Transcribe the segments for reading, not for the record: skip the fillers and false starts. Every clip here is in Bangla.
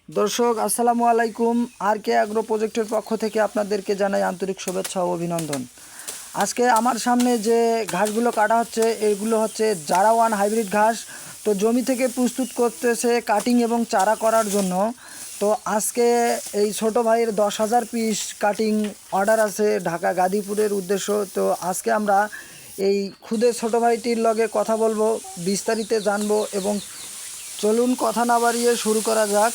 দর্শক আসসালামু আলাইকুম। আর কে অ্যাগ্রো প্রজেক্টের পক্ষ থেকে আপনাদেরকে জানাই আন্তরিক শুভেচ্ছা ও অভিনন্দন। আজকে আমার সামনে যে ঘাসগুলো কাটা হচ্ছে এগুলো হচ্ছে জারা ওয়ান হাইব্রিড ঘাস। তো জমি থেকে প্রস্তুত করতেছে কাটিং এবং চারা করার জন্য। তো আজকে এই ছোট ভাইয়ের 10,000 পিস কাটিং অর্ডার আছে ঢাকা গাজীপুরের উদ্দেশ্য। তো আজকে আমরা এই খুদে ছোট ভাইটির লগে কথা বলবো, বিস্তারিত জানবো এবং চলুন কথা না বাড়িয়ে শুরু করা যাক।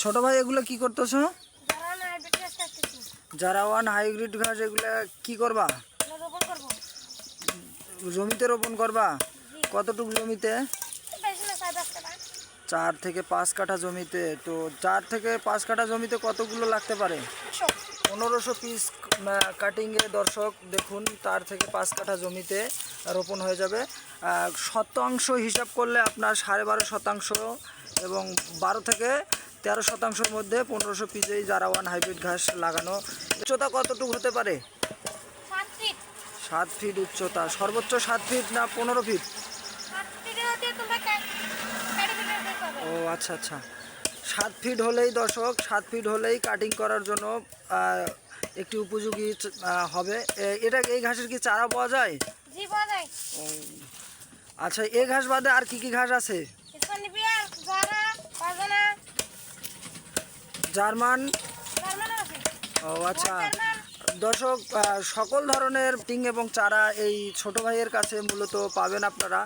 ছোট ভাই এগুলো কি করতেছো? জারা ওয়ান হাইব্রিড ঘাস, এগুলো কি করবা? জমিতে রোপণ করবা? কতটুকু জমিতে? 4 থেকে 5 কাঠা জমিতে। তো 4 থেকে 5 কাঠা জমিতে কতগুলো লাগতে পারে? 1500 পিস কাটিংয়ে দর্শক দেখুন, 4 থেকে 5 কাঠা জমিতে রোপণ হয়ে যাবে। শতাংশ হিসাব করলে আপনার 12.5% এবং 12 থেকে 13% মধ্যে 1500 পিসেই জারা ওয়ান হাইব্রিড ঘাস লাগানো। উচ্চতা কতটুকু হতে পারে? 7 ফিট উচ্চতা। সর্বোচ্চ 7 ফিট না 15 ফিট? ও আচ্ছা আচ্ছা, 7 ফিট হলেই দর্শক, 7 ফিট হলেই কাটিং করার জন্য একটি উপযোগী হবে। এটা এই ঘাসের কি চারা পাওয়া যায়? জি পাওয়া যায়। ও আচ্ছা, এই ঘাস বাদে আর কি কি ঘাস আছে? জার্মান। ও আচ্ছা দর্শক, সকল ধরনের টিং এবং চারা এই ছোট ভাইয়ের কাছে মূলত পাবেন আপনারা।